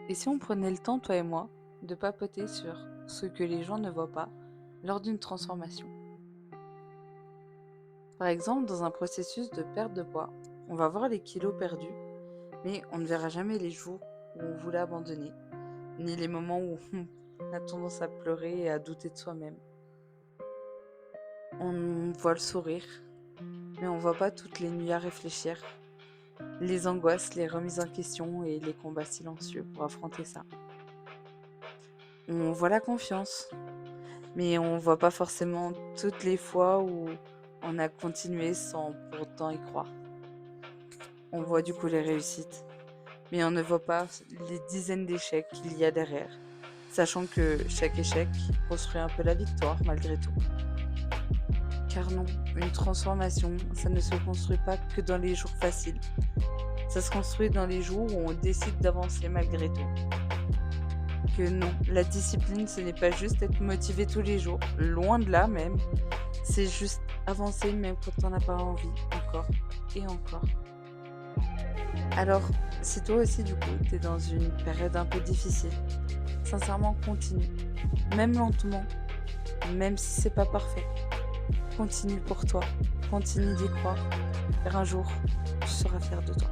Et si on prenait le temps, toi et moi, de papoter sur ce que les gens ne voient pas lors d'une transformation? Par exemple, dans un processus de perte de poids, on va voir les kilos perdus, mais on ne verra jamais les jours où on voulait abandonner, ni les moments où on a tendance à pleurer et à douter de soi-même. On voit le sourire, mais on voit pas toutes les nuits à réfléchir, les angoisses, les remises en question et les combats silencieux pour affronter ça. On voit la confiance, mais on voit pas forcément toutes les fois où on a continué sans pour autant y croire. On voit du coup les réussites, mais on ne voit pas les dizaines d'échecs qu'il y a derrière, sachant que chaque échec construit un peu la victoire malgré tout. Car non, une transformation, ça ne se construit pas que dans les jours faciles. Ça se construit dans les jours où on décide d'avancer malgré tout. Que non, la discipline, ce n'est pas juste être motivé tous les jours, loin de là même. C'est juste avancer même quand on n'a pas envie, encore et encore. Alors, si toi aussi, du coup, tu es dans une période un peu difficile, sincèrement, continue. Même lentement, même si c'est pas parfait. Continue pour toi. Continue d'y croire. Car un jour, tu seras fier de toi.